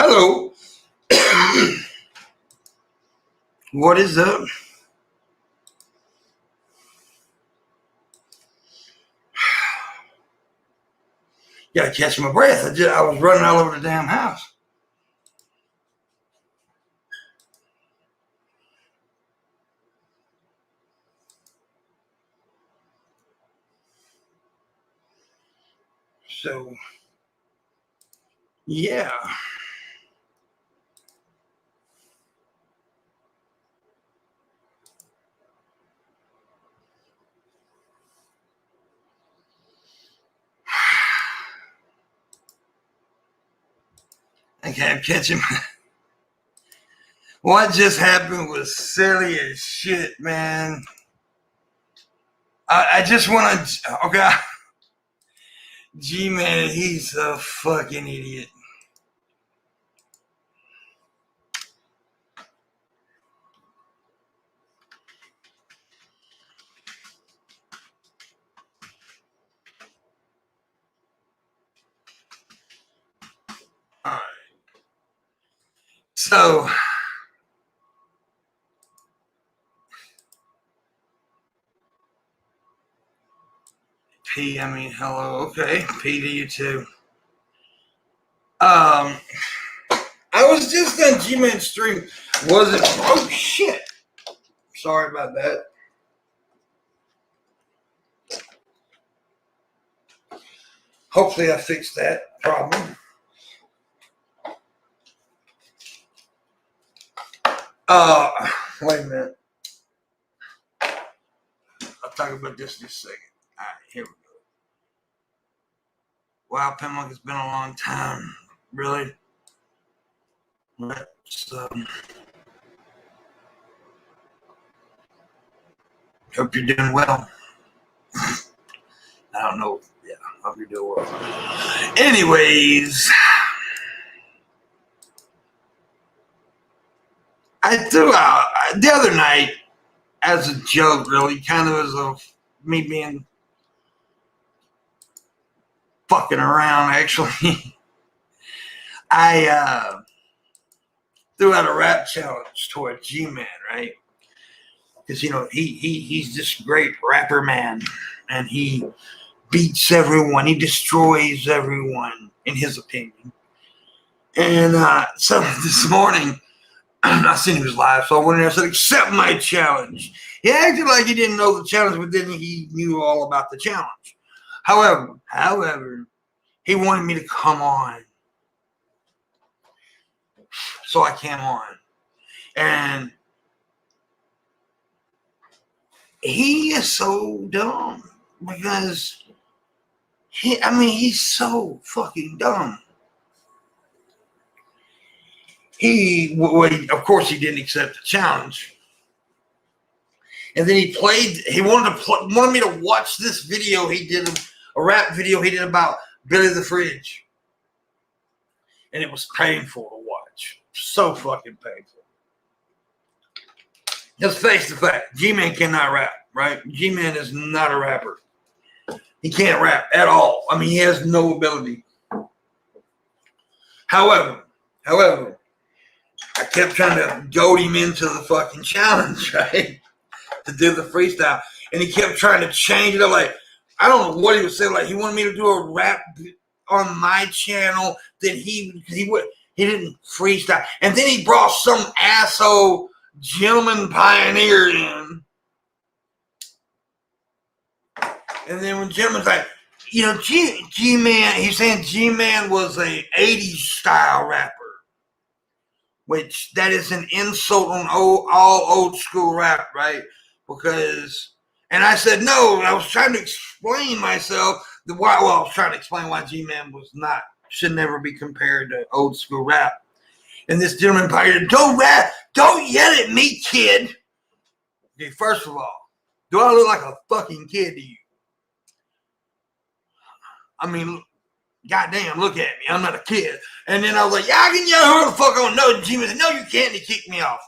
Hello. What is up? Gotta catch my breath. I was running all over the damn house. So, yeah. Okay, I'm catching. What just happened was silly as shit, man. I just want to. Okay, G-Man, he's a fucking idiot. All right. So. P, I mean, hello. Okay, P to you too. I was just on G-Man stream. Was it? Oh shit! Sorry about that. Hopefully, I fixed that problem. Wait a minute. I'll talk about this in a second. All right, here we go. Wow, Pimpmunk, it's been a long time. Really? Let's, hope you're doing well. I don't know. Yeah, hope you're doing well. Anyways, I threw out the other night as a joke, really, kind of as a me being fucking around, actually. I threw out a rap challenge toward G-Man, right? Because, you know, he's this great rapper man, and he beats everyone. He destroys everyone, in his opinion. And so this morning, I seen he was live, so I went in there and said, accept my challenge. He acted like he didn't know the challenge, but then he knew all about the challenge. However, he wanted me to come on. So I came on. And he is so dumb because he's so fucking dumb. Of course, he didn't accept the challenge. And then he wanted me to watch this video he did, a rap video he did about Billy the Fridge. And it was painful to watch. So fucking painful. Let's face the fact, G-Man cannot rap, right? G-Man is not a rapper. He can't rap at all. I mean, he has no ability. However, I kept trying to goad him into the fucking challenge, right? To do the freestyle. And he kept trying to change it up. Like, I don't know what he was saying. Like, he wanted me to do a rap on my channel. Then he didn't freestyle. And then he brought some asshole gentleman pioneer in. And then when Gentleman's like, you know, G-Man, he's saying G-Man was a 80s style rapper. Which that is an insult on all old school rap, right? Because, and I said, no, I was trying to explain myself. I was trying to explain why G-Man should never be compared to old school rap. And this gentleman pioneer, don't yell at me, kid. Okay, first of all, do I look like a fucking kid to you? I mean, goddamn, look at me. I'm not a kid. And then I was like, yeah, I can yell who the fuck I want. No, G-Man said, no, you can't. And he kicked me off.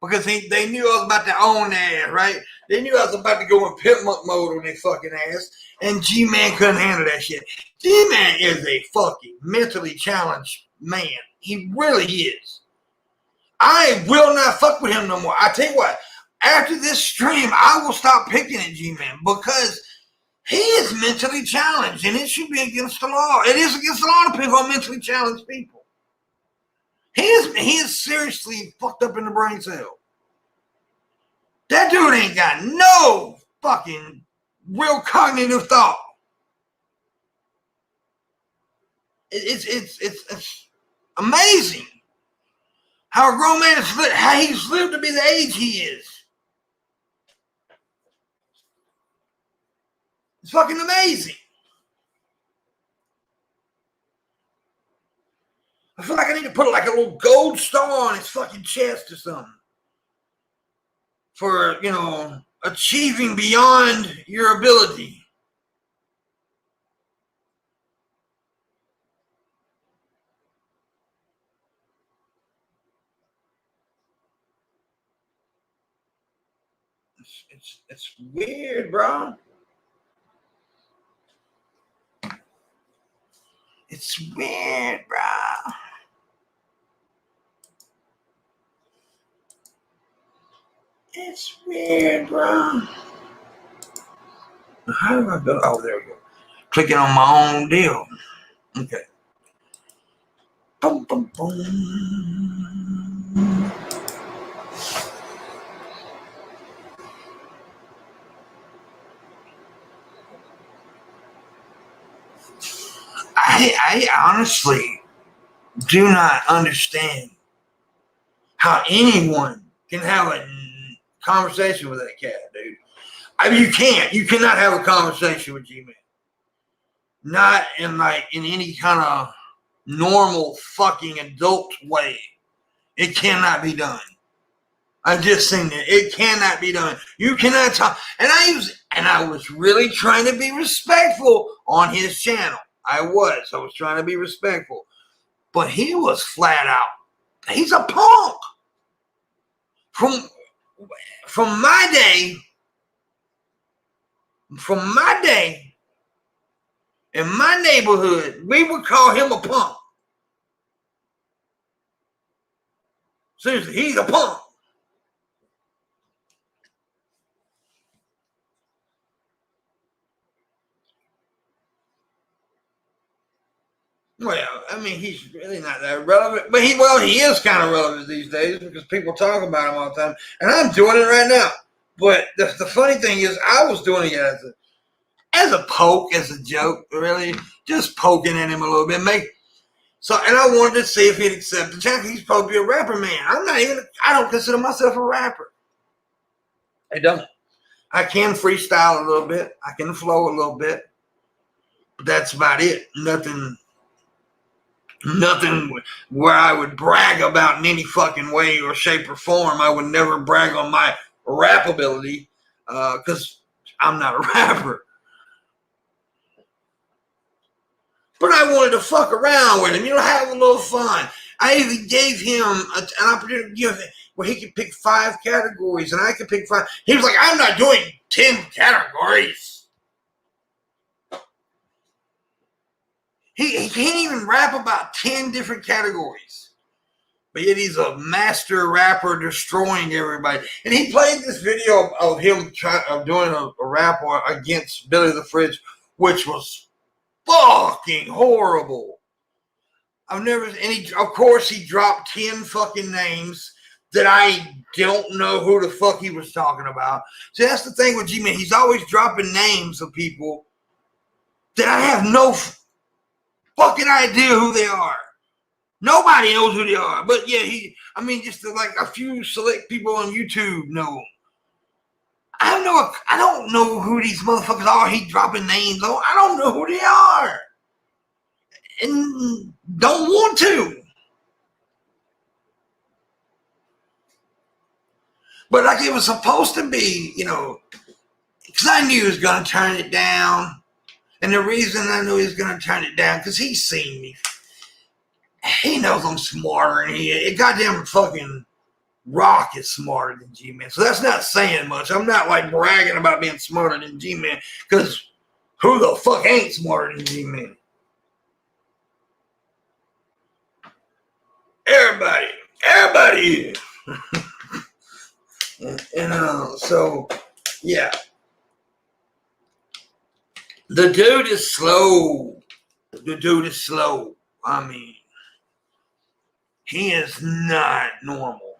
Because they knew I was about to own their ass, right? They knew I was about to go in Pimpmunk mode on their fucking ass. And G-Man couldn't handle that shit. G-Man is a fucking mentally challenged man. He really is. I will not fuck with him no more. I tell you what, after this stream, I will stop picking at G-Man because he is mentally challenged, and it should be against the law. It is against the law to pick on mentally challenged people. He is seriously fucked up in the brain cell. That dude ain't got no fucking real cognitive thought. It's amazing how a grown man how he's lived to be the age he is. It's fucking amazing. I feel like I need to put like a little gold star on his fucking chest or something for, you know, achieving beyond your ability. It's weird, bro. It's weird, bro. It's weird, bro. How do I go? Oh, there we go. Clicking on my own deal. Okay. Boom, boom, boom. I honestly do not understand how anyone can have a conversation with that cat, dude. I mean, you can't. You cannot have a conversation with G-Man. Not in any kind of normal fucking adult way. It cannot be done. I just seen it. It cannot be done. You cannot talk. And I was really trying to be respectful on his channel. I was trying to be respectful. But he was flat out. He's a punk. From my day, in my neighborhood, we would call him a punk. Seriously, he's a punk. Well, I mean, he's really not that relevant, but he is kind of relevant these days because people talk about him all the time, and I'm doing it right now. But the funny thing is, I was doing it as a poke, as a joke, really, just poking at him a little bit, and I wanted to see if he'd accept the challenge. He's supposed to be a rapper, man. I don't consider myself a rapper. I don't. I can freestyle a little bit. I can flow a little bit, but that's about it. Nothing where I would brag about in any fucking way or shape or form. I would never brag on my rap ability because I'm not a rapper. But I wanted to fuck around with him, have a little fun. I even gave him an opportunity where he could pick 5 categories and I could pick 5. He was like, I'm not doing 10 categories. He can't even rap about 10 different categories. But yet he's a master rapper destroying everybody. And he played this video of him doing a rap against Billy the Fridge, which was fucking horrible. Of course he dropped 10 fucking names that I don't know who the fuck he was talking about. See, that's the thing with G-Man. He's always dropping names of people that I have no fucking idea who they are. Nobody knows who they are. But yeah, just like a few select people on YouTube know. I don't know who these motherfuckers are he dropping names on. I don't know who they are. And don't want to. But like it was supposed to be, because I knew he was going to turn it down. And the reason I knew he was going to turn it down, because he's seen me. He knows I'm smarter than he is. Goddamn fucking Rock is smarter than G-Man. So that's not saying much. I'm not like bragging about being smarter than G-Man, because who the fuck ain't smarter than G-Man? of here. So, yeah. The dude is slow. I mean, he is not normal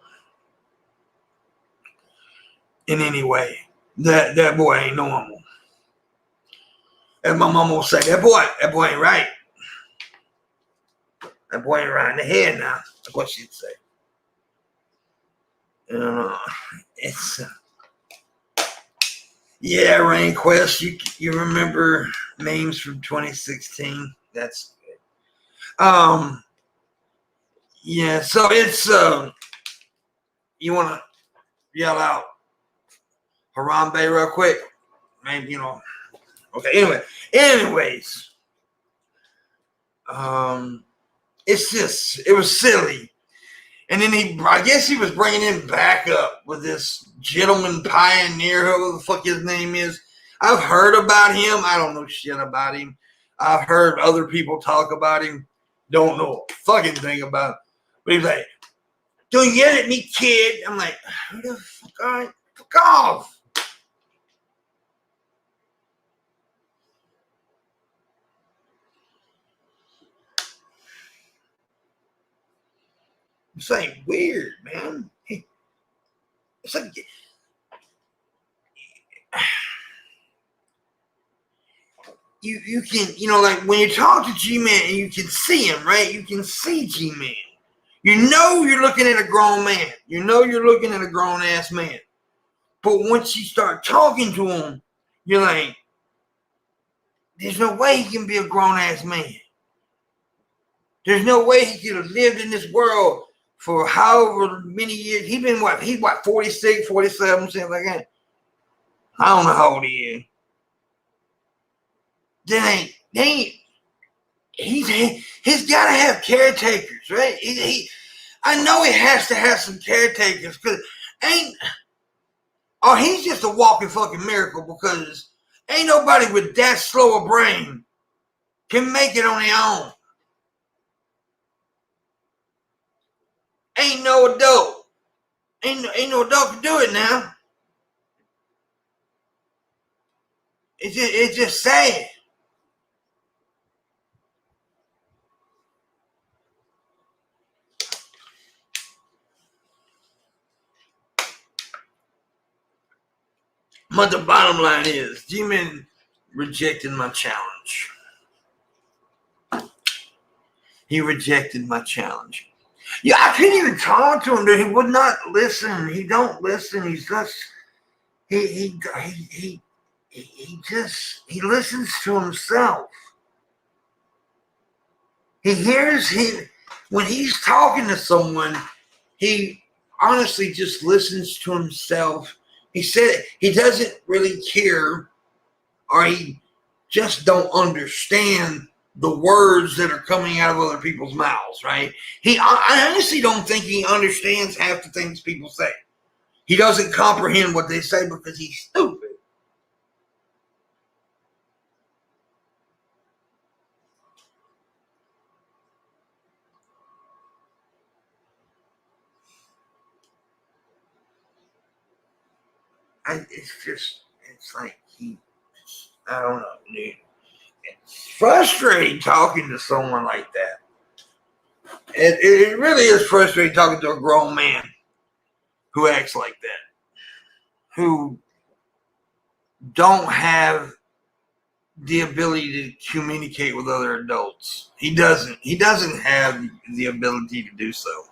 in any way. That boy ain't normal. And my mom will say, that boy ain't right. That boy ain't right in the head now. That's what she'd say. It's yeah, Rain Quest. You remember memes from 2016? That's good. Yeah. So it's you want to yell out Harambe real quick? Maybe Okay. Anyways, it was silly. And then I guess he was bringing him back up with this gentleman pioneer, whoever the fuck his name is. I've heard about him. I don't know shit about him. I've heard other people talk about him. Don't know a fucking thing about him. But he's like, don't you get at me, kid? I'm like, who the fuck are you? Fuck off. It's like weird, man. It's like you can, like when you talk to G-Man and you can see him, right? You can see G-Man. You know you're looking at a grown man. You know you're looking at a grown-ass man. But once you start talking to him, you're like, there's no way he can be a grown-ass man. There's no way he could have lived in this world for however many years. He's 46, 47, something like that. I don't know how old he is. He's got to have caretakers, right? I know he has to have some caretakers because he's just a walking fucking miracle because ain't nobody with that slow a brain can make it on their own. Ain't no adult. Ain't no adult can do it now. It's just sad. But the bottom line is, G-Man rejected my challenge. He rejected my challenge. Yeah, I couldn't even talk to him. Dude. He would not listen. He don't listen. He's just he listens to himself. When he's talking to someone, he honestly just listens to himself. He said he doesn't really care, or he just don't understand the words that are coming out of other people's mouths, right? I honestly don't think he understands half the things people say. He doesn't comprehend what they say because he's stupid. It's like I don't know, dude. It's frustrating talking to someone like that. It really is frustrating talking to a grown man who acts like that, who don't have the ability to communicate with other adults. He doesn't have the ability to do so.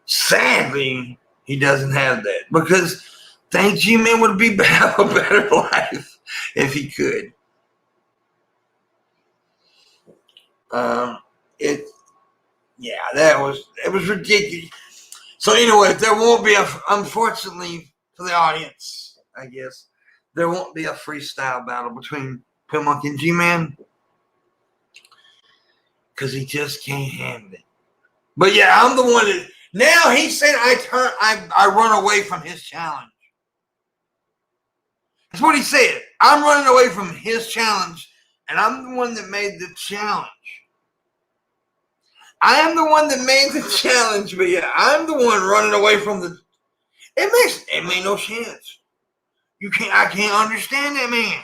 Sadly, he doesn't have that because think G-Man would have a better life if he could. It was ridiculous. So anyway, there won't be unfortunately for the audience, I guess, there won't be a freestyle battle between Pimpmunk and G-Man because he just can't handle it. But yeah, I'm the one that now he said I run away from his challenge. That's what he said. I'm running away from his challenge, and I'm the one that made the challenge. I am the one that made the challenge, but yeah, I'm the one running away from the. It made no sense. I can't understand that man.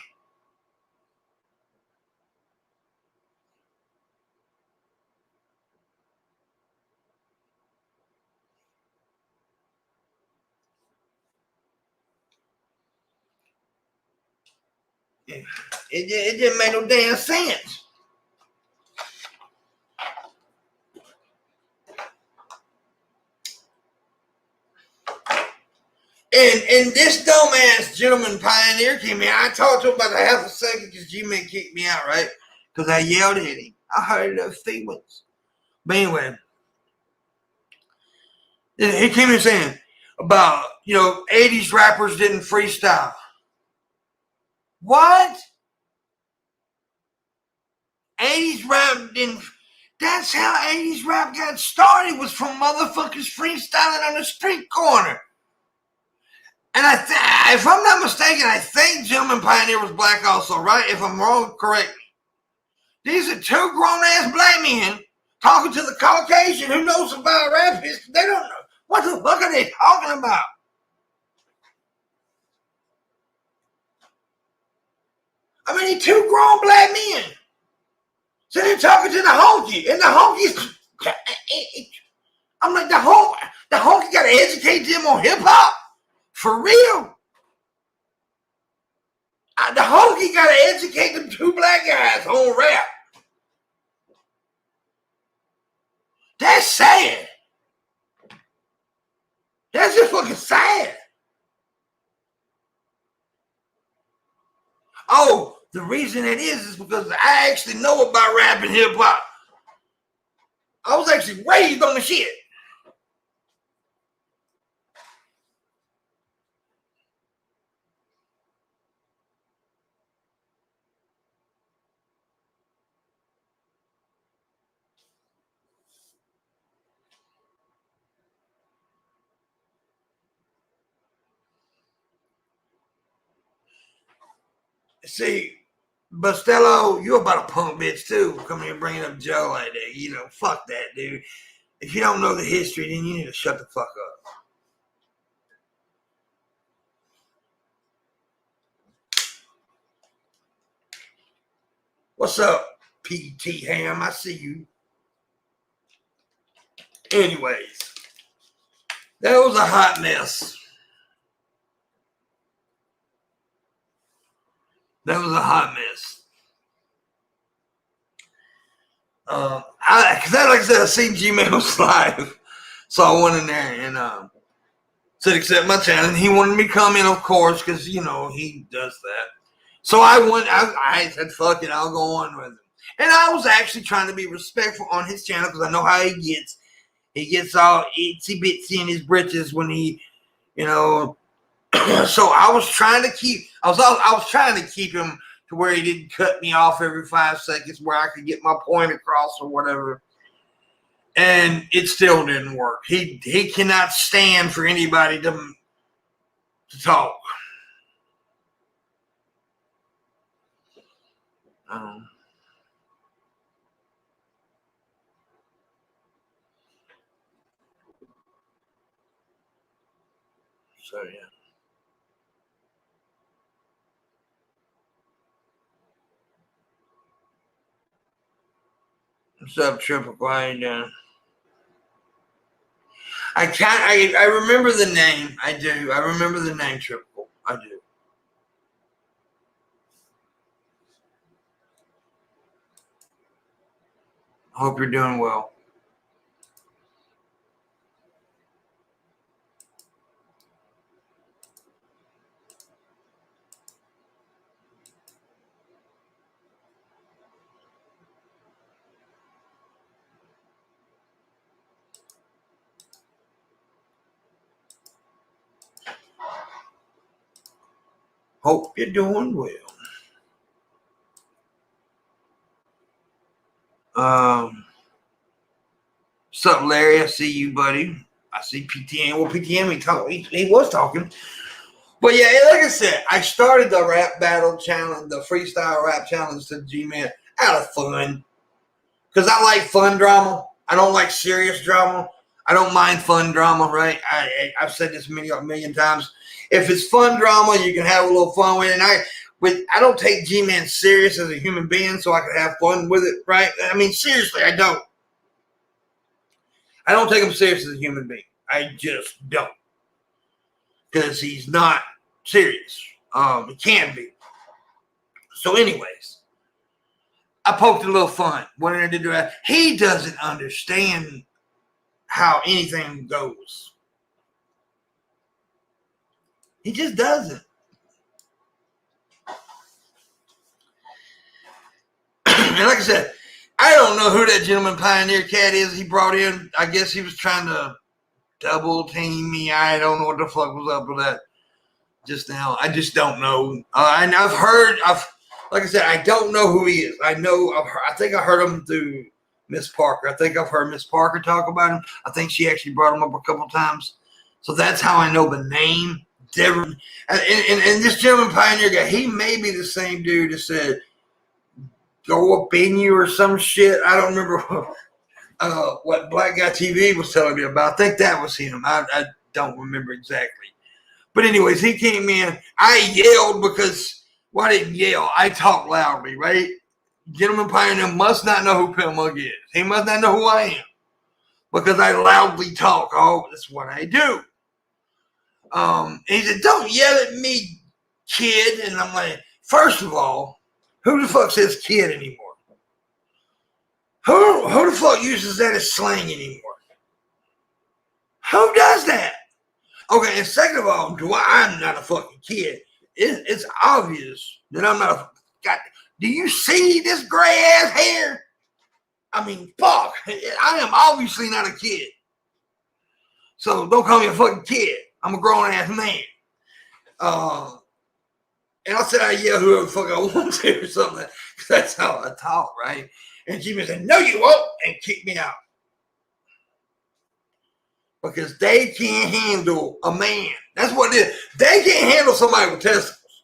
It didn't make no damn sense. And this dumbass gentleman pioneer came in. I talked to him about a half a second because G-Man kicked me out, right? Because I yelled at him. I heard those feelings. But anyway, he came in saying about, 80s rappers didn't freestyle. What? 80s rap didn't. That's how 80s rap got started, was from motherfuckers freestyling on the street corner. And if I'm not mistaken, I think Gentleman Pioneer was black also, right? If I'm wrong, correct me. These are two grown-ass black men talking to the Caucasian who knows about rap history. They don't know. What the fuck are they talking about? I mean, these two grown black men. So they're talking to the honky, and the honky's. I'm like, the honky got to educate them on hip-hop? For real? The honky got to educate them two black guys on rap. That's sad. That's just fucking sad. Oh, the reason it is because I actually know about rap and hip-hop. I was actually raised on the shit. See, Bustelo, you're about a punk bitch too. Coming here bringing up Joe like that. Fuck that, dude. If you don't know the history, then you need to shut the fuck up. What's up, PT Ham? I see you. Anyways, that was a hot mess. That was a hot mess. Like I said, I seen G-Man was live. So I went in there and said accept my challenge. He wanted me to come in, of course, because, he does that. So I went, I said, fuck it, I'll go on with him. And I was actually trying to be respectful on his channel because I know how he gets. He gets all itsy bitsy in his britches when he, so I was trying to keep him to where he didn't cut me off every 5 seconds, where I could get my point across or whatever. And it still didn't work. He cannot stand for anybody to talk. So yeah. What's up, Triple? How you doing? I remember the name. I do. I remember the name Triple. I do. I hope you're doing well. Hope you're doing well. What's up, Larry? I see you, buddy. I see PTM. Well, PTM, he was talking. But yeah, like I said, I started the rap battle challenge, the freestyle rap challenge to G-Man out of fun. Because I like fun drama. I don't like serious drama. I don't mind fun drama, right? I've said this a million times. If it's fun drama, you can have a little fun with it. And I don't take G-Man serious as a human being, so I can have fun with it, right? I mean, seriously, I don't. I don't take him serious as a human being. I just don't. Because he's not serious. He can be. So anyways, I poked a little fun. Wanted to do that. He doesn't understand how anything goes. He just doesn't. And like I said, I don't know who that gentleman pioneer cat is he brought in. I guess he was trying to double team me. I don't know what the fuck was up with that just now. I just don't know. And like I said, I don't know who he is. I think I heard him through Miss Parker. I think I've heard Miss Parker talk about him. I think she actually brought him up a couple times. So that's how I know the name. And this gentleman pioneer guy, he may be the same dude that said, go up in you or some shit. I don't remember what Black Guy TV was telling me about. I think that was him. I don't remember exactly. But anyways, he came in. I yelled because, well, I didn't yell. I talked loudly, right? Gentleman Pioneer must not know who Pimpmunk is. He must not know who I am because I loudly talk. Oh, that's what I do. He said, don't yell at me, kid. And I'm like, first of all, who the fuck says kid anymore? Who the fuck uses that as slang anymore? Who does that? Okay, and second of all, I'm not a fucking kid. It's obvious that I'm not a God. Do you see this gray ass hair? I mean, fuck. I am obviously not a kid. So don't call me a fucking kid. I'm a grown ass man. And I said I yell whoever the fuck I want to or something. Because that's how I talk, right? And Jimmy said, no, you won't, and kicked me out. Because they can't handle a man. That's what it is. They can't handle somebody with testicles.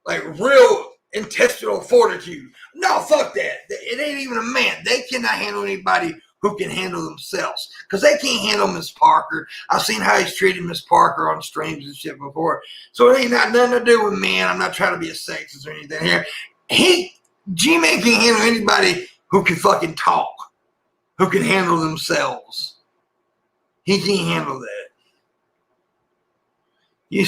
Like real intestinal fortitude. No, fuck that. It ain't even a man. They cannot handle anybody who can handle themselves. Because they can't handle Miss Parker. I've seen how he's treated Miss Parker on streams and shit before. So it ain't got nothing to do with men. I'm not trying to be a sexist or anything here. G-Man can't handle anybody who can fucking talk. Who can handle themselves. He can't handle that. You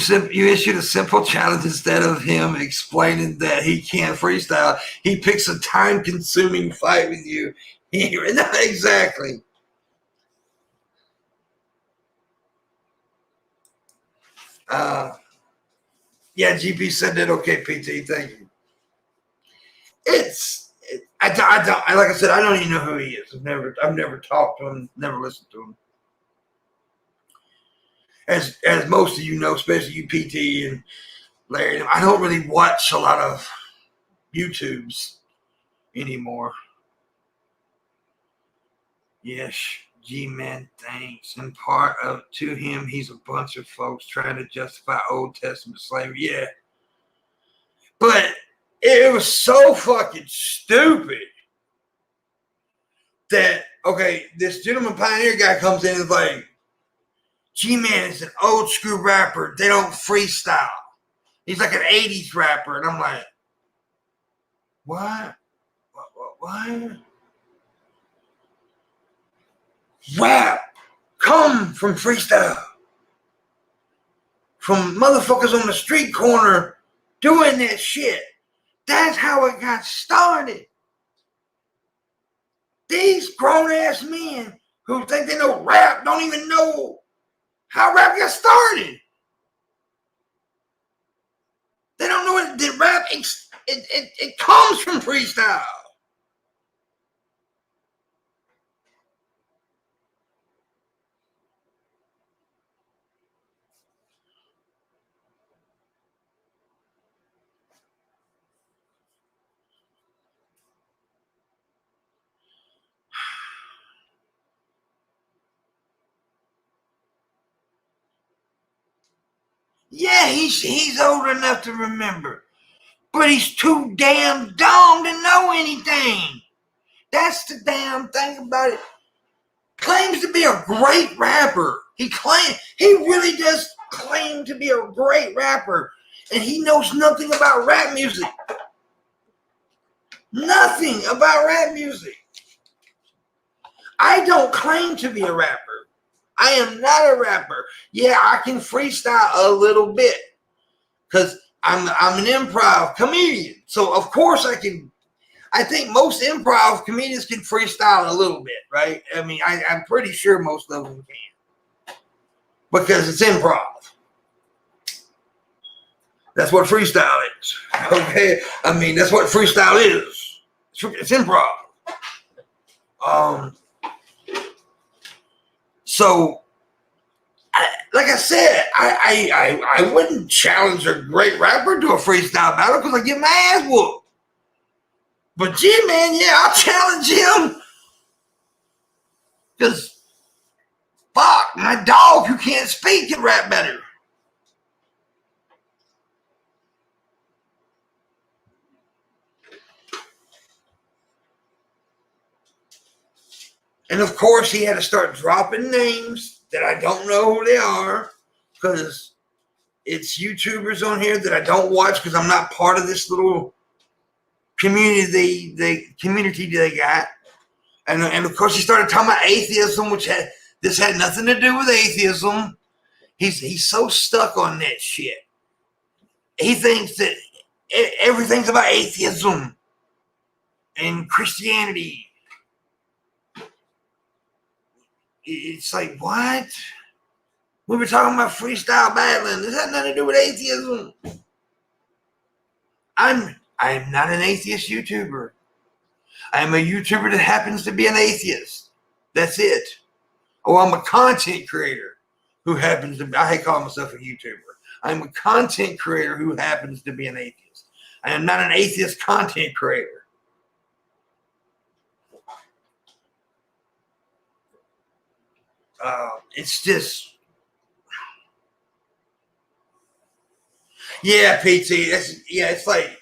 issued a simple challenge instead of him explaining that he can't freestyle. He picks a time-consuming fight with you. Not exactly. Yeah, GP said that. Okay, PT, thank you. Like I said, I don't even know who he is. I've never talked to him, never listened to him. As most of you know, especially you PT and Larry, I don't really watch a lot of YouTubes anymore. Yes, G-Man, thanks. And part of to him, he's a bunch of folks trying to justify Old Testament slavery. Yeah. But it was so fucking stupid that, okay, this gentleman pioneer guy comes in and is like, G-Man is an old school rapper. They don't freestyle. He's like an 80s rapper. And I'm like, what? Rap come from freestyle. From motherfuckers on the street corner doing that shit. That's how it got started. These grown-ass men who think they know rap don't even know how rap got started. They don't know that rap, it comes from freestyle. Yeah, he's old enough to remember. But he's too damn dumb to know anything. That's the damn thing about it. claims to be a great rapper. He really does claim to be a great rapper, and he knows nothing about rap music. Nothing about rap music. I don't claim to be a rapper. I am not a rapper. Yeah, I can freestyle a little bit because I'm an improv comedian. So of course I can. I think most improv comedians can freestyle a little bit, right? I mean, I'm pretty sure most of them can because it's improv. That's what freestyle is. Okay, I mean that's what freestyle is. It's improv. So, like I said, I wouldn't challenge a great rapper to a freestyle battle because I get my ass whooped. But G-Man, yeah, I'll challenge him. Because, fuck, my dog who can't speak can rap better. And of course, he had to start dropping names that I don't know who they are because it's YouTubers on here that I don't watch because I'm not part of this little community they got. And of course, he started talking about atheism, which had nothing to do with atheism. He's so stuck on that shit. He thinks that everything's about atheism and Christianity. It's like, what? We were talking about freestyle battling. This has nothing to do with atheism. I'm not an atheist YouTuber. I'm a YouTuber that happens to be an atheist. That's it. Oh, I'm a content creator who happens to be, I call myself a YouTuber. I'm a content creator who happens to be an atheist. I am not an atheist content creator. It's just, yeah, PT. It's like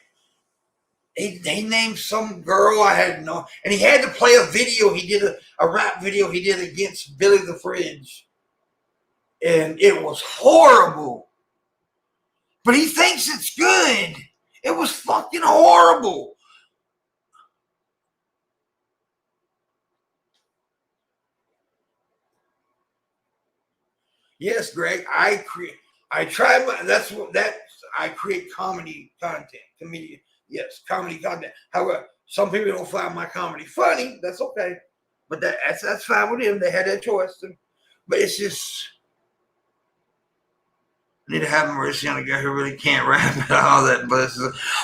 he named some girl I had no, and he had to play a video. He did a rap video he did against Billy the Fridge, and it was horrible. But he thinks it's good. It was fucking horrible. Yes, Greg. I create comedy content. Comedian. Yes, comedy content. However, some people don't find my comedy funny. That's okay. But that's fine with them. They had that choice. But it's just, I need to have mercy on a guy who really can't rap and all that. But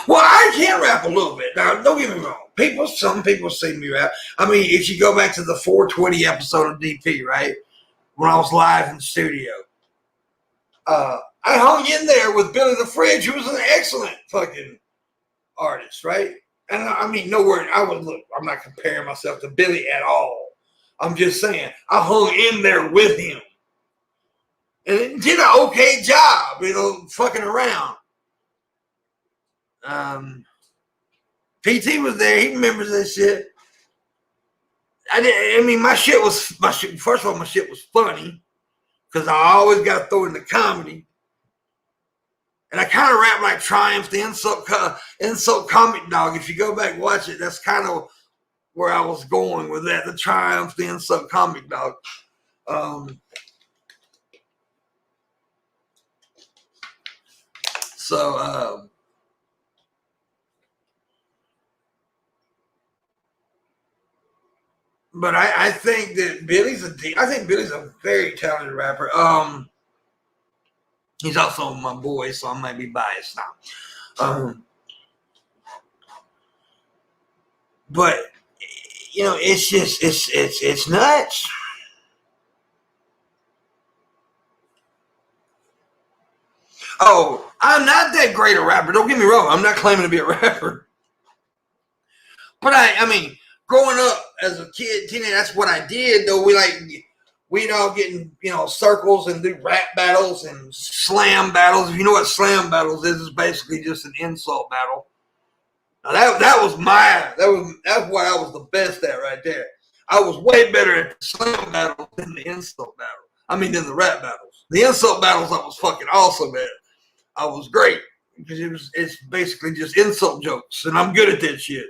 well, I can rap a little bit. Now, don't get me wrong. Some people see me rap. I mean, if you go back to the 420 episode of DP, right? When I was live in the studio. I hung in there with Billy the Fridge, who was an excellent fucking artist, right? And I mean, no word. I'm not comparing myself to Billy at all. I'm just saying, I hung in there with him. And did an okay job, fucking around. PT was there. He remembers that shit. My shit was, first of all, my shit was funny because I always got to throw in the comedy. And I kind of rap like Triumph, the insult comic dog. If you go back and watch it, that's kind of where I was going with that. The Triumph, the insult comic dog. But I think that Billy's a very talented rapper. He's also my boy, so I might be biased now. But it's just it's nuts. Oh, I'm not that great a rapper. Don't get me wrong. I'm not claiming to be a rapper. But I mean, growing up as a kid, teenager, that's what I did. Though we'd all get in, circles and do rap battles and slam battles. If you know what slam battles is, it's basically just an insult battle. Now that's what I was the best at right there. I was way better at the slam battles than the insult battle. I mean, than the rap battles. The insult battles, I was fucking awesome at. I was great because it's basically just insult jokes, and I'm good at that shit.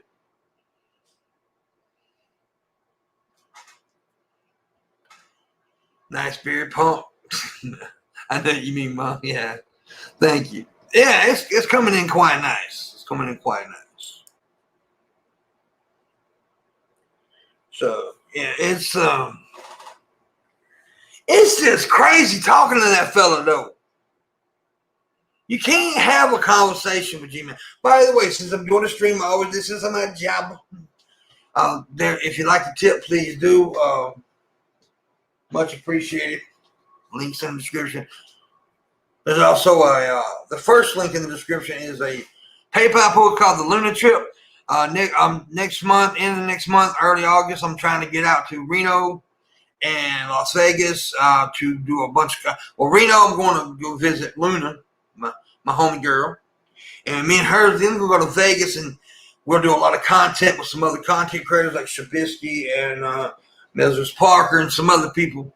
Nice beard pump. I know what you mean, Mom. Yeah. Thank you. Yeah, it's coming in quite nice. It's coming in quite nice. So yeah, it's just crazy talking to that fella though. You can't have a conversation with G-Man. By the way, since I'm doing a stream, this is my job. If you'd like to tip, please do. Much appreciated. Links in the description. There's also the first link in the description is a PayPal pool called the Luna Trip. Next month, early August, I'm trying to get out to Reno and Las Vegas to do a bunch of. Well, Reno, I'm going to go visit Luna, my homie girl, and me and her. Then we'll go to Vegas and we'll do a lot of content with some other content creators like Shabisky and Mrs. Parker and some other people.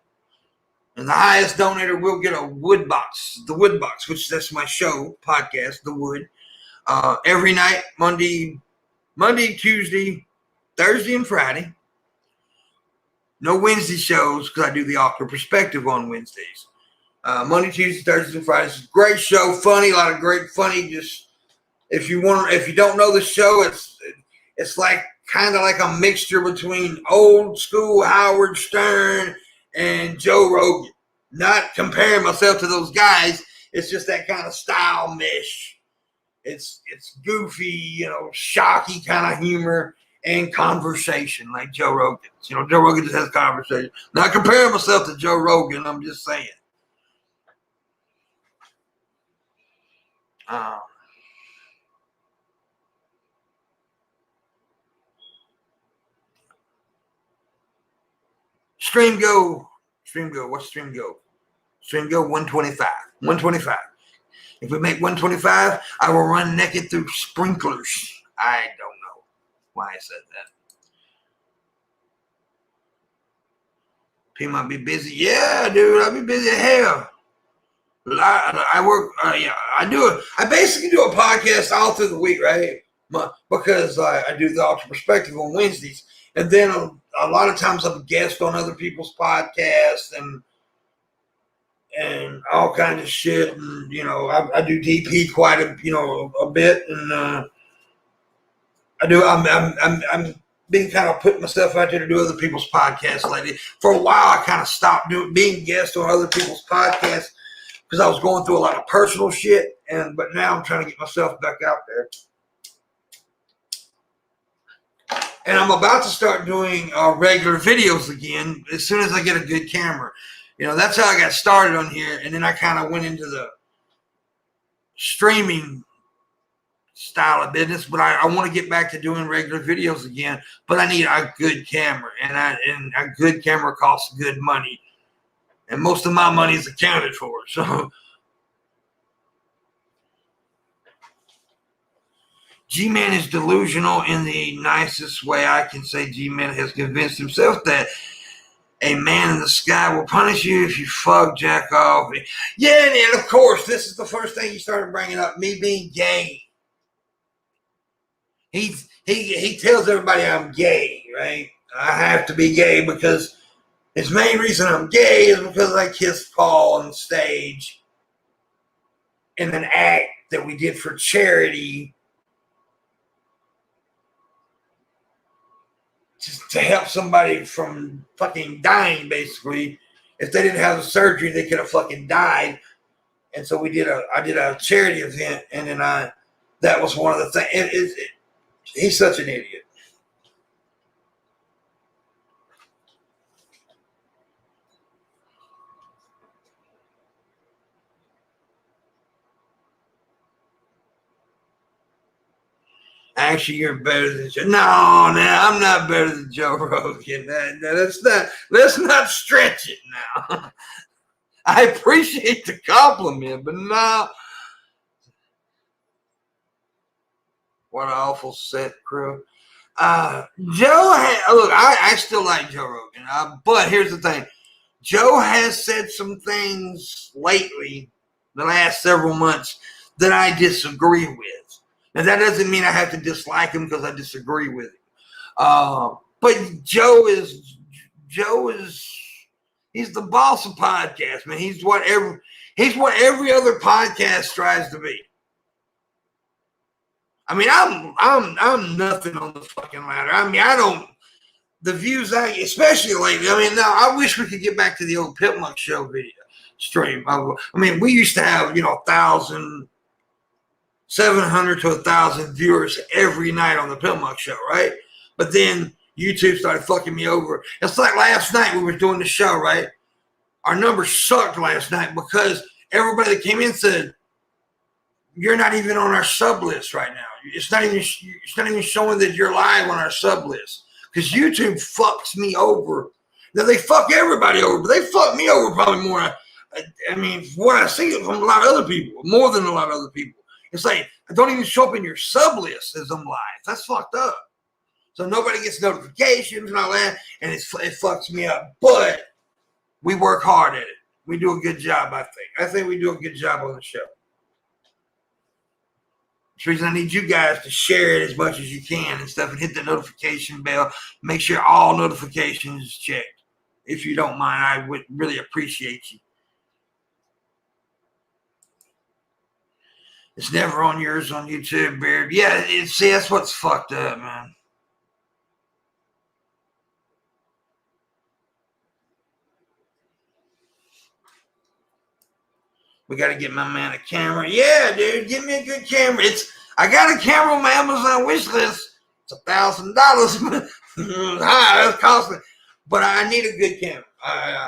And the highest donator will get a wood box, the Wood Box, which that's my show, podcast, The Wood. Every night, Monday, Tuesday, Thursday, and Friday. No Wednesday shows because I do the Awkward Perspective on Wednesdays. Monday, Tuesday, Thursday, and Friday. It's a great show, funny, a lot of great funny. Just if you don't know the show, it's like kind of like a mixture between old school Howard Stern and Joe Rogan. Not comparing myself to those guys. It's just that kind of style mesh. It's goofy, shocky kind of humor and conversation like Joe Rogan's. Joe Rogan just has conversation. Not comparing myself to Joe Rogan. I'm just saying. Stream go. What's stream go? Stream go 125. 125. If we make 125, I will run naked through sprinklers. I don't know why I said that. P might be busy. Yeah, dude, I'll be busy as hell. I work. I basically do a podcast all through the week, right? Because I do the Ultra Perspective on Wednesdays, and then a lot of times I'm a guest on other people's podcasts and all kinds of shit. And I do DP quite a bit, and I'm been kind of putting myself out there to do other people's podcasts lately. For a while, I kind of stopped being guest on other people's podcasts because I was going through a lot of personal shit, but now I'm trying to get myself back out there. And I'm about to start doing regular videos again as soon as I get a good camera. That's how I got started on here, and then I kind of went into the streaming style of business. But I want to get back to doing regular videos again. But I need a good camera, and a good camera costs good money, and most of my money is accounted for. So G-Man is delusional in the nicest way I can say. G-Man has convinced himself that a man in the sky will punish you if you fuck jack off. Yeah, and of course, this is the first thing he started bringing up, me being gay. He tells everybody I'm gay, right? I have to be gay because his main reason I'm gay is because I kissed Paul on stage in an act that we did for charity to help somebody from fucking dying, basically. If they didn't have the surgery, they could have fucking died. And so I did a charity event, and then that was one of the things. He's such an idiot. Actually, you're better than Joe. No, I'm not better than Joe Rogan. Let's not stretch it now. I appreciate the compliment, but no. What an awful set, crew. Look, I still like Joe Rogan, but here's the thing. Joe has said some things lately, the last several months, that I disagree with. Now, that doesn't mean I have to dislike him because I disagree with him. But Joe is, he's the boss of podcasts, man. He's what every other podcast strives to be. I mean, I'm nothing on the fucking ladder. I mean, the views especially lately. I mean, now I wish we could get back to the old Pimpmunk show video stream. I mean, we used to have 1,700 to 1,000 viewers every night on the Pimpmunk show, right? But then YouTube started fucking me over. It's like last night we were doing the show, right? Our numbers sucked last night because everybody that came in said, "You're not even on our sub list right now. It's not even showing that you're live on our sub list." Because YouTube fucks me over. Now, they fuck everybody over, but they fuck me over probably more. I mean, what I see from a lot of other people, more than a lot of other people. It's like, I don't even show up in your sub list as I'm live. That's fucked up. So nobody gets notifications and all that, and it fucks me up. But we work hard at it. We do a good job, I think. I think we do a good job on the show. That's the reason I need you guys to share it as much as you can and stuff and hit the notification bell. Make sure all notifications is checked. If you don't mind, I would really appreciate you. It's never on yours on YouTube, Beard. Yeah, see, that's what's fucked up, man. We got to get my man a camera. Yeah, dude, give me a good camera. I got a camera on my Amazon wish list. It's $1,000. That's costly. But I need a good camera.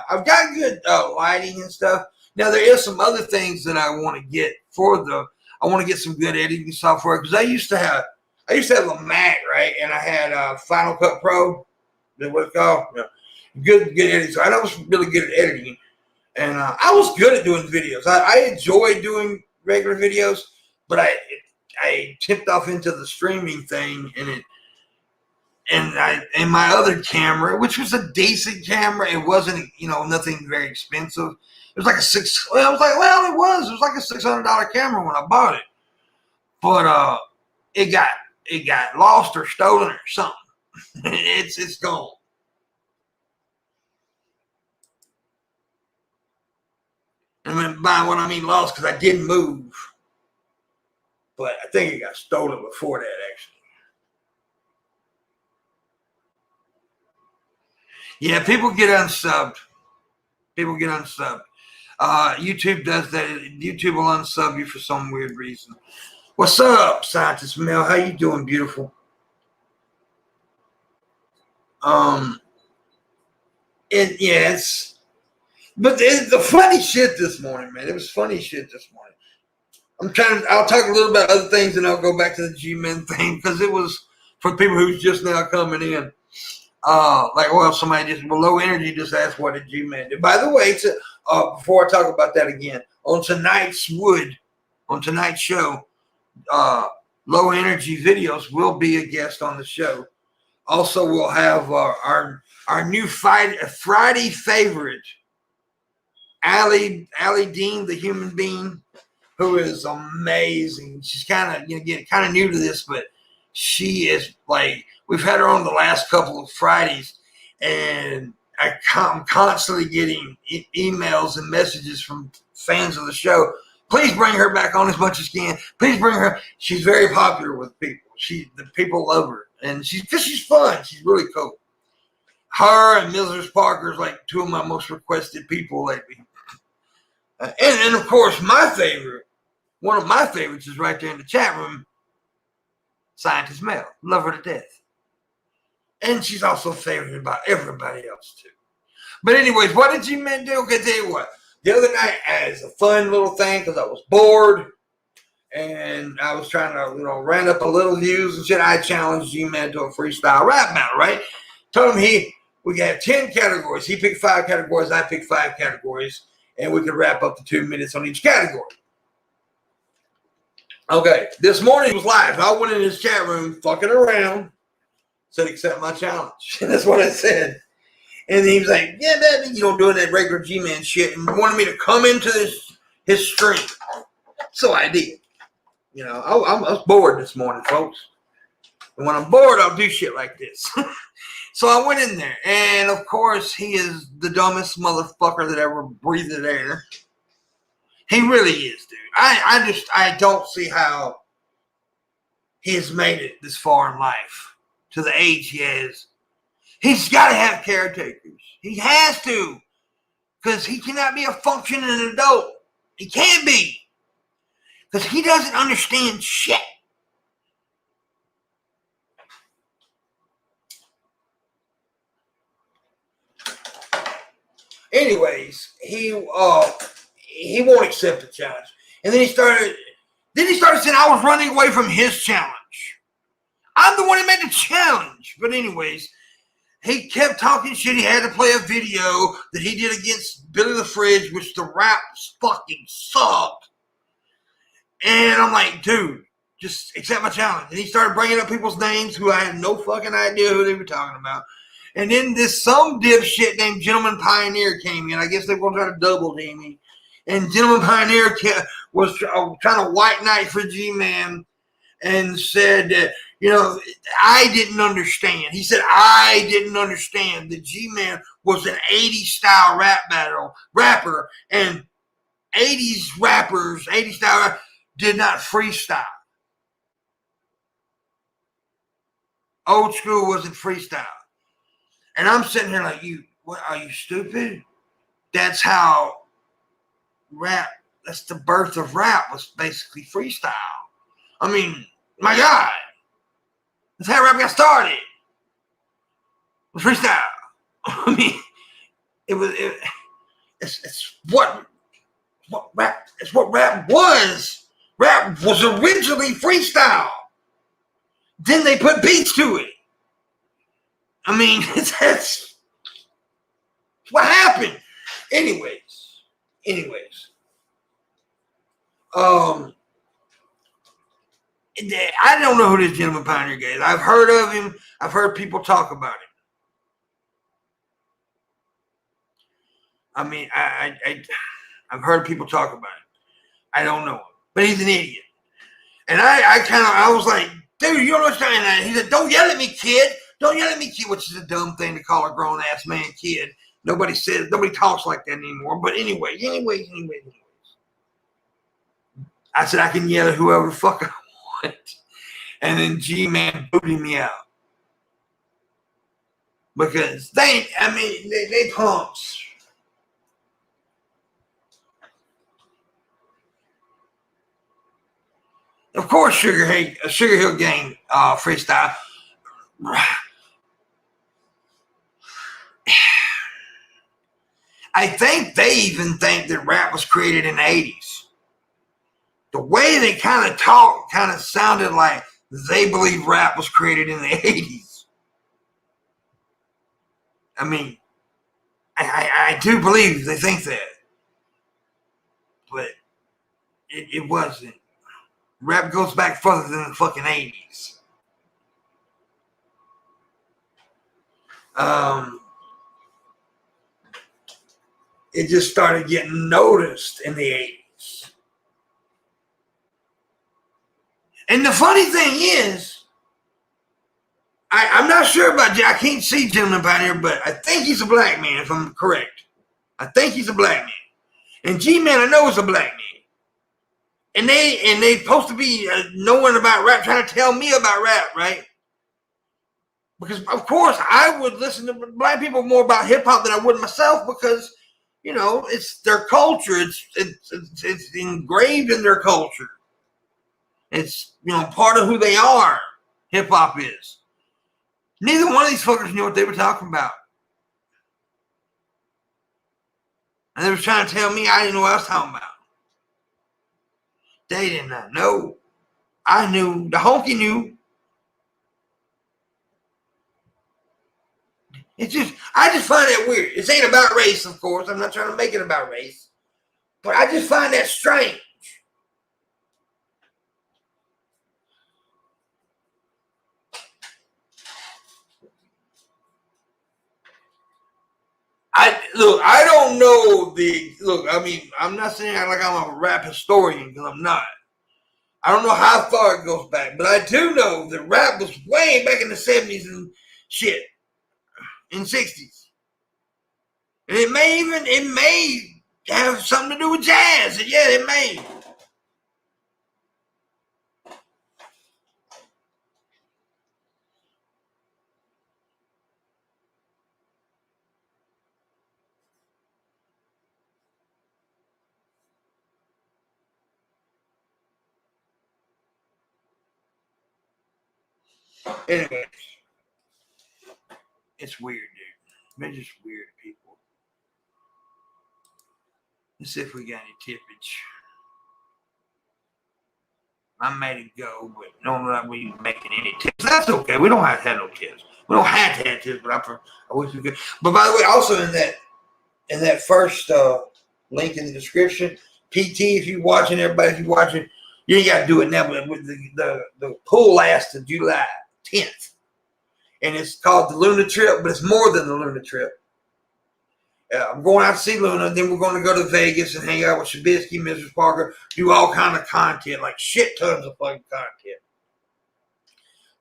I've got good lighting and stuff. Now, there is some other things that I want to get I want to get some good editing software because I used to have a Mac, right? And I had Final Cut Pro. Is what it's called? Yeah. Good editing. So I was really good at editing. And I was good at doing videos. I enjoy doing regular videos, but I tipped off into the streaming thing, and my other camera, which was a decent camera, it wasn't nothing very expensive. It was like it was like a $600 camera when I bought it, but it got lost or stolen or something. It's gone. And by what I mean lost, because I didn't move. But I think it got stolen before that, actually. Yeah, people get unsubbed. YouTube does that. YouTube will unsub you for some weird reason. What's up, Scientist Mel? How you doing, beautiful? But the funny shit this morning, man. It was funny shit this morning. I'll talk a little about other things and I'll go back to the G-Men thing because it was for people who's just now coming in. Somebody low energy just asked what did G-Men do. By the way, before I talk about that again, on tonight's show, low energy videos will be a guest on the show. Also, we'll have our new Friday favorite, Allie Dean, the human being, who is amazing. She's kind of getting new to this, but she is we've had her on the last couple of Fridays, and I'm constantly getting emails and messages from fans of the show. Please bring her back on as much as you can. Please bring her. She's very popular with people. The people love her, and she's fun. She's really cool. Her and Mrs. Parker is like two of my most requested people lately. And of course, one of my favorites is right there in the chat room, Scientist Mel. Love her to death. And she's also favored by everybody else, too. But anyways, what did G-Man do? Okay, tell you what. The other night, as a fun little thing, because I was bored, and I was trying to, round up a little views and shit, I challenged G-Man to a freestyle rap battle, right? Told him we got 10 categories. He picked 5 categories, I picked 5 categories, and we could wrap up to 2 minutes on each category. Okay, this morning was live. I went in his chat room fucking around, said, accept my challenge. And that's what I said. And he was like, yeah, man, you don't do that regular G-Man shit. And wanted me to come into his stream. So I did. You know, I was bored this morning, folks. And when I'm bored, I'll do shit like this. So I went in there. And, of course, he is the dumbest motherfucker that ever breathed air. He really is, dude. I don't see how he has made it this far in life to the age he has. He's got to have caretakers. He has to, because he cannot be a functioning adult. He can't be, because he doesn't understand shit. Anyways, he won't accept the challenge, and then he started saying I was running away from his challenge. I'm the one who made the challenge. But anyways, he kept talking shit. He had to play a video that he did against Billy the Fridge, which the raps fucking sucked. And I'm like, dude, just accept my challenge. And he started bringing up people's names who I had no fucking idea who they were talking about. And then some dipshit named Gentleman Pioneer came in. I guess they were going to try to double team me. And Gentleman Pioneer was trying to white knight for G-Man and said that, you know, I didn't understand. He said, I didn't understand that G-Man was an 80s style rapper, and 80s rappers, 80s style rappers did not freestyle. Old school wasn't freestyle. And I'm sitting here like, what, are you stupid? That's how rap, that's the birth of rap, was basically freestyle. I mean, my God. That's how rap got started. It was freestyle. I mean, it's what rap was. Rap was originally freestyle. Then they put beats to it. I mean, that's what happened. Anyways. I don't know who this Gentleman Pioneer guy is. I've heard of him. I've heard people talk about him. I mean, I've heard people talk about him. I don't know him, but he's an idiot. And I was like, dude, you don't understand that. He said, don't yell at me, kid. Don't yell at me, kid, which is a dumb thing to call a grown-ass man kid. Nobody talks like that anymore. But anyways. I said, I can yell at whoever the fuck I want. And then G-Man booted me out. Because they punks. Of course, Sugar Hill Gang freestyle. I think they even think that rap was created in the 80s. The way they kind of talk kind of sounded like they believe rap was created in the 80s. I mean, I do believe they think that. But it wasn't. Rap goes back further than the fucking 80s. It just started getting noticed in the 80s. And the funny thing is, I'm not sure about I can't see Gentleman Pioneer, but I think he's a black man, if I'm correct. I think he's a black man. And G-Man, I know is a black man. And they supposed to be knowing about rap, trying to tell me about rap, right? Because, of course, I would listen to black people more about hip-hop than I would myself because, you know, it's their culture. It's engraved in their culture. It's, you know, part of who they are, hip-hop is. Neither one of these fuckers knew what they were talking about. And they were trying to tell me I didn't know what I was talking about. They did not know. I knew. The honky knew. I just find that weird. This ain't about race, of course. I'm not trying to make it about race. But I just find that strange. Look, I don't know I mean, I'm not saying like I'm a rap historian because I'm not. I don't know how far it goes back, but I do know that rap was way back in the 70s and shit, in 60s. And it may have something to do with jazz. Yeah, it may. Anyway, it's weird, dude. They're just weird people. Let's see if we got any tippage. I made it go, but don't let me making any tips. That's okay. We don't have to have no tips. We don't have to have tips, but I wish we could. But by the way, also in that first link in the description, PT, if you're watching, everybody, if you're watching, you ain't got to do it now, but with the pool lasts to July 10th. And it's called the Luna Trip, but it's more than the Luna Trip. I'm going out to see Luna, then we're going to go to Vegas and hang out with Shabisky, Mrs. Parker, do all kind of content, like shit tons of fucking content.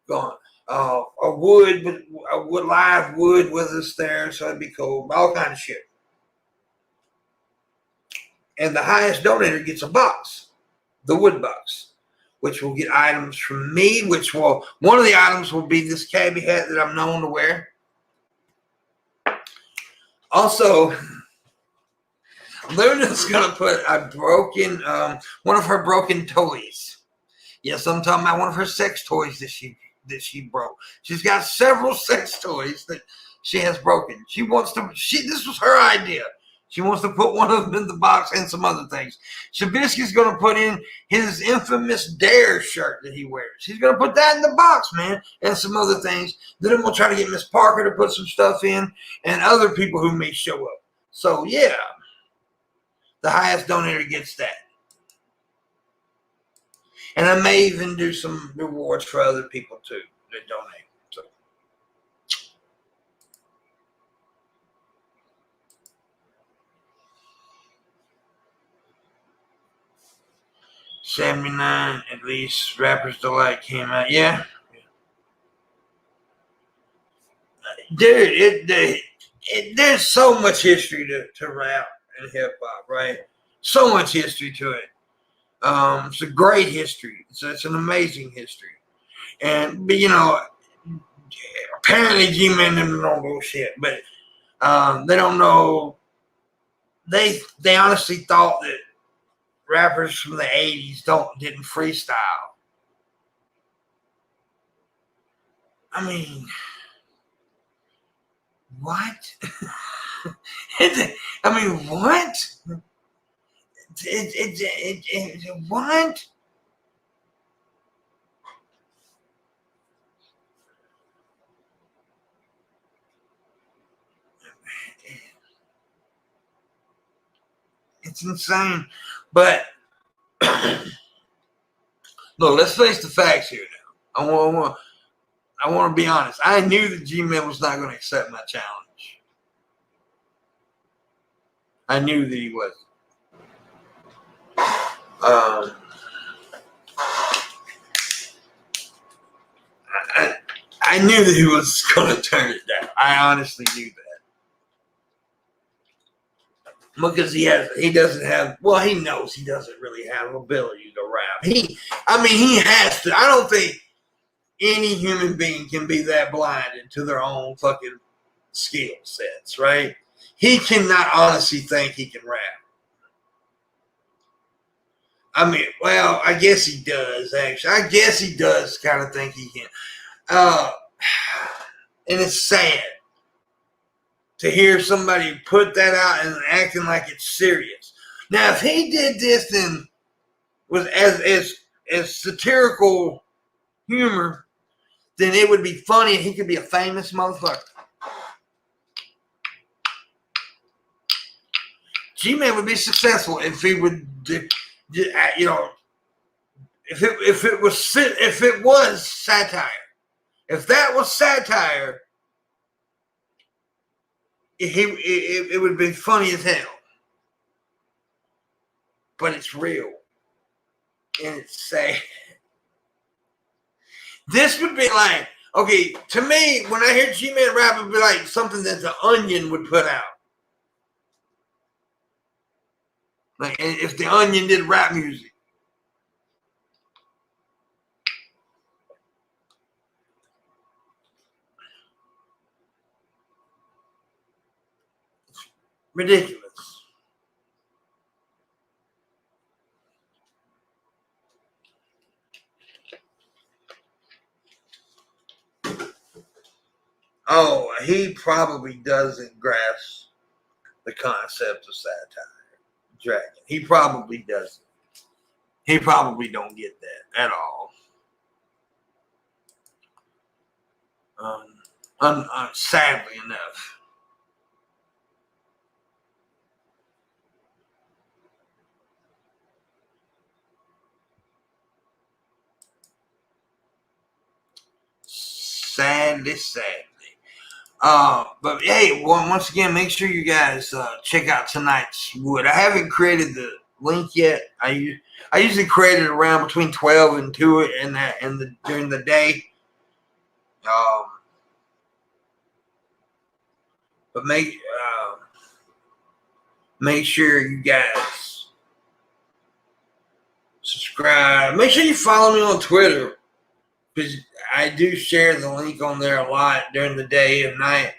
Going, a live wood with us there, so that'd be cool. All kind of shit. And the highest donator gets a box, the wood box, which will get items from me, one of the items will be this cabbie hat that I'm known to wear. Also, Luna's going to put one of her broken toys. Yes, I'm talking about one of her sex toys that she broke. She's got several sex toys that she has broken. This was her idea. She wants to put one of them in the box and some other things. Shabisky's going to put in his infamous Dare shirt that he wears. He's going to put that in the box, man, and some other things. Then we'll try to get Miss Parker to put some stuff in and other people who may show up. So, yeah, the highest donator gets that. And I may even do some rewards for other people, too, that donate. So. 79, at least, Rapper's Delight came out. Yeah. Dude, there's so much history to rap and hip-hop, right? So much history to it. It's a great history. It's an amazing history. But apparently G-Man don't know shit, but they don't know. They honestly thought that rappers from the 80s didn't freestyle. I mean, what? What? What? It's insane. But look, let's face the facts here now. I want to be honest. I knew that G-Man was not going to accept my challenge. I knew that he wasn't. I knew that he was going to turn it down. I honestly knew that. Because he knows he doesn't really have ability to rap. He has to. I don't think any human being can be that blinded to their own fucking skill sets, right? He cannot honestly think he can rap. I guess he does, actually. I guess he does kind of think he can. And it's sad to hear somebody put that out and acting like it's serious. Now, if he did this and was as satirical humor, then it would be funny and he could be a famous motherfucker. G-Man would be successful if he would, if it was satire. If that was satire, it would have been funny as hell. But it's real. And it's sad. This would be like, okay, to me, when I hear G-Man rap, it would be like something that the Onion would put out. Like if the Onion did rap music. It's ridiculous. Oh, he probably doesn't grasp the concept of satire. Dragon. He probably doesn't. He probably don't get that at all. Sadly enough. Sadly. But hey, once again, make sure you guys check out tonight's wood. I haven't created the link yet. I usually create it around between 12 and 2 during the day. But make sure you guys subscribe. Make sure you follow me on Twitter, because I do share the link on there a lot during the day and night.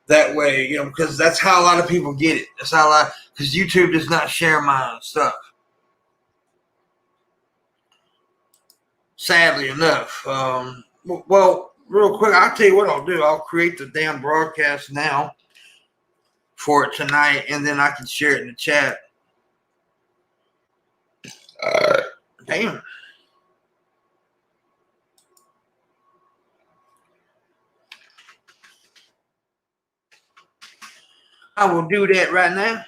That way, because that's how a lot of people get it. That's how because YouTube does not share my stuff. Sadly enough. Well, real quick, I'll tell you what I'll do. I'll create the damn broadcast now for it tonight, and then I can share it in the chat. Damn. I will do that right now.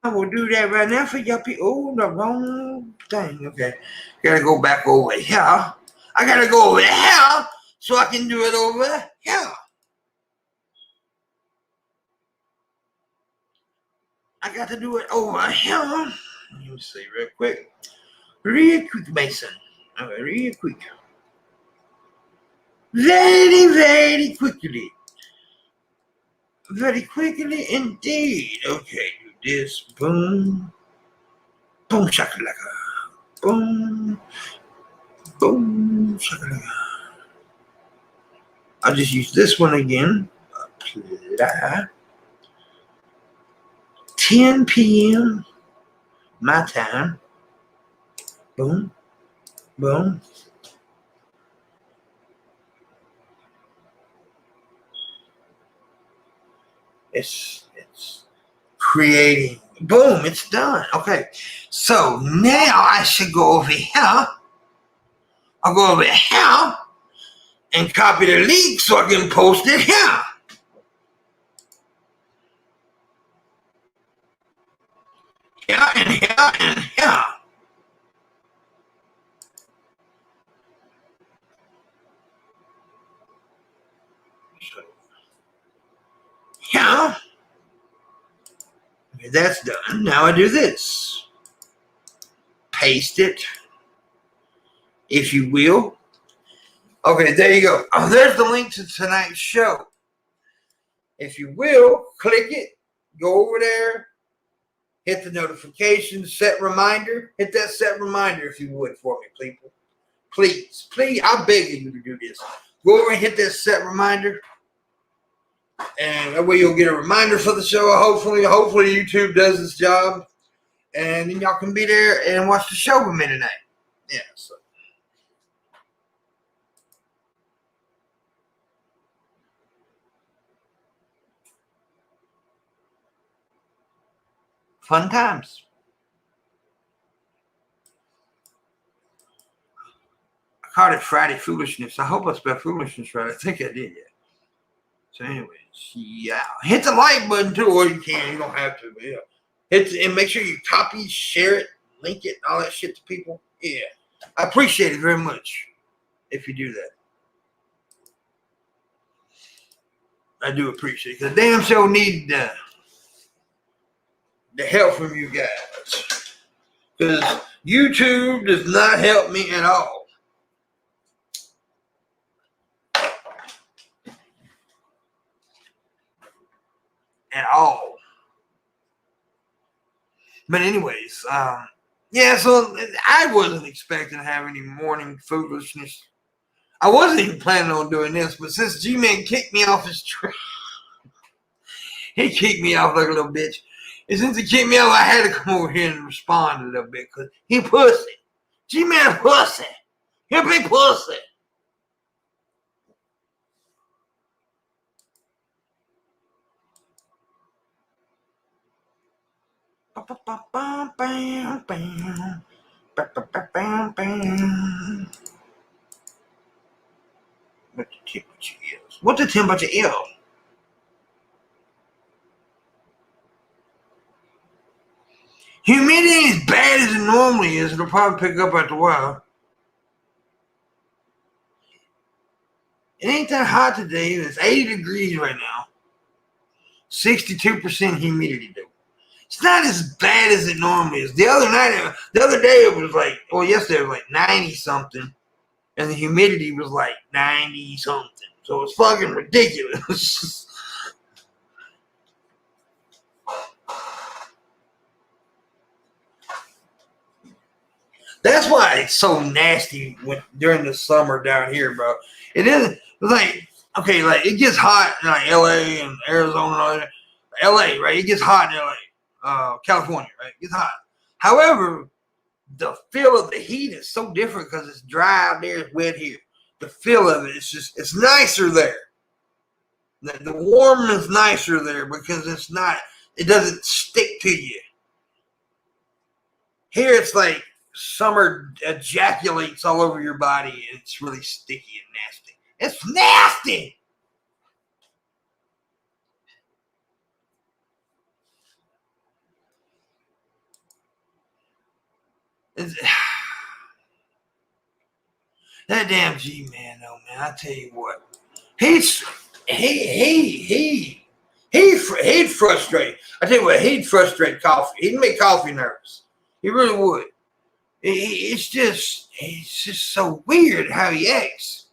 I will do that right now for y'all people. Oh, the wrong thing. Okay. Gotta go back over here. I gotta go over here so I can do it over here. I got to do it over here. Let me see real quick. Real quick, Mason. Okay, real quick. Very quickly. Very quickly indeed. Okay, do this. Boom. Boom, shakalaka. Boom. Boom, shakalaka. I'll just use this one again. Apply. 10 p.m. my time. Boom. Boom. It's creating. Boom, it's done. Okay. So now I should go over here. I'll go over here and copy the link so I can post it here. Here and here and here. So here. Okay, that's done. Now I do this. Paste it, if you will. Okay, there you go. Oh, there's the link to tonight's show. If you will, click it. Go over there. Hit the notification, set reminder. Hit that set reminder if you would for me, people. Please, I'm begging you to do this. Go over and hit that set reminder. And that way you'll get a reminder for the show. Hopefully YouTube does its job. And then y'all can be there and watch the show with me tonight. Yeah, so. Fun times. I called it Friday Foolishness. I hope I spelled foolishness right. I think I did, yeah. So anyways, yeah. Hit the like button too, or you can. You don't have to, but yeah. And make sure you copy, share it, link it, all that shit to people. Yeah. I appreciate it very much if you do that. I do appreciate it. Because damn show need the help from you guys. Because YouTube does not help me at all. At all. But anyways, yeah, so I wasn't expecting to have any morning foolishness. I wasn't even planning on doing this, but since G-Man kicked me off his train, he kicked me off like a little bitch. And since he kicked me off, I had to come over here and respond a little bit, because he pussy. G-Man pussy. He a big pussy. What the temperature is? Humidity is bad as it normally is. It'll probably pick up after a while. It ain't that hot today. It's 80 degrees right now. 62% humidity though. It's not as bad as it normally is. The other day it was like, well, yesterday it was like 90 something, and the humidity was like 90 something. So it's fucking ridiculous. That's why it's so nasty during the summer down here, bro. It is like, okay, like it gets hot in like LA and Arizona and all that. LA, right? It gets hot in LA. California, right? It gets hot. However, the feel of the heat is so different because it's dry out there, it's wet here. The feel of it, it's nicer there. The warm is nicer there because it doesn't stick to you. Here it's like summer ejaculates all over your body and it's really sticky and nasty. It's nasty! That damn G-Man though, man, I tell you what. He'd frustrate. I tell you what, he'd frustrate coffee. He'd make coffee nervous. He really would. It's just so weird how he acts.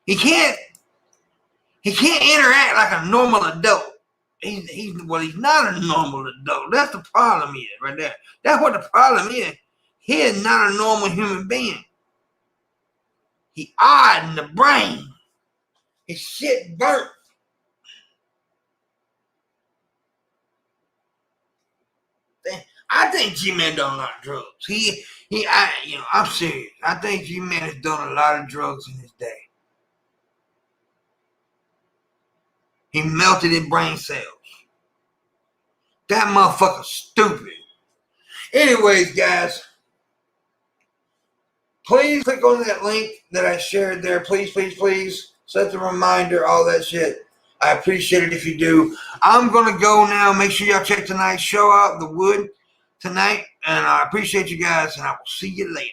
He can't interact like a normal adult. He's not a normal adult. That's the problem here, right there. That's what the problem is. He is not a normal human being. He odd in the brain. His shit burnt. I think G-Man done a lot of drugs. I'm serious. I think G-Man has done a lot of drugs in his day. He melted his brain cells. That motherfucker's stupid. Anyways, guys, please click on that link that I shared there. Please, please, please. Set the reminder, all that shit. I appreciate it if you do. I'm going to go now. Make sure y'all check tonight's show out, The Wood, tonight. And I appreciate you guys, and I will see you later.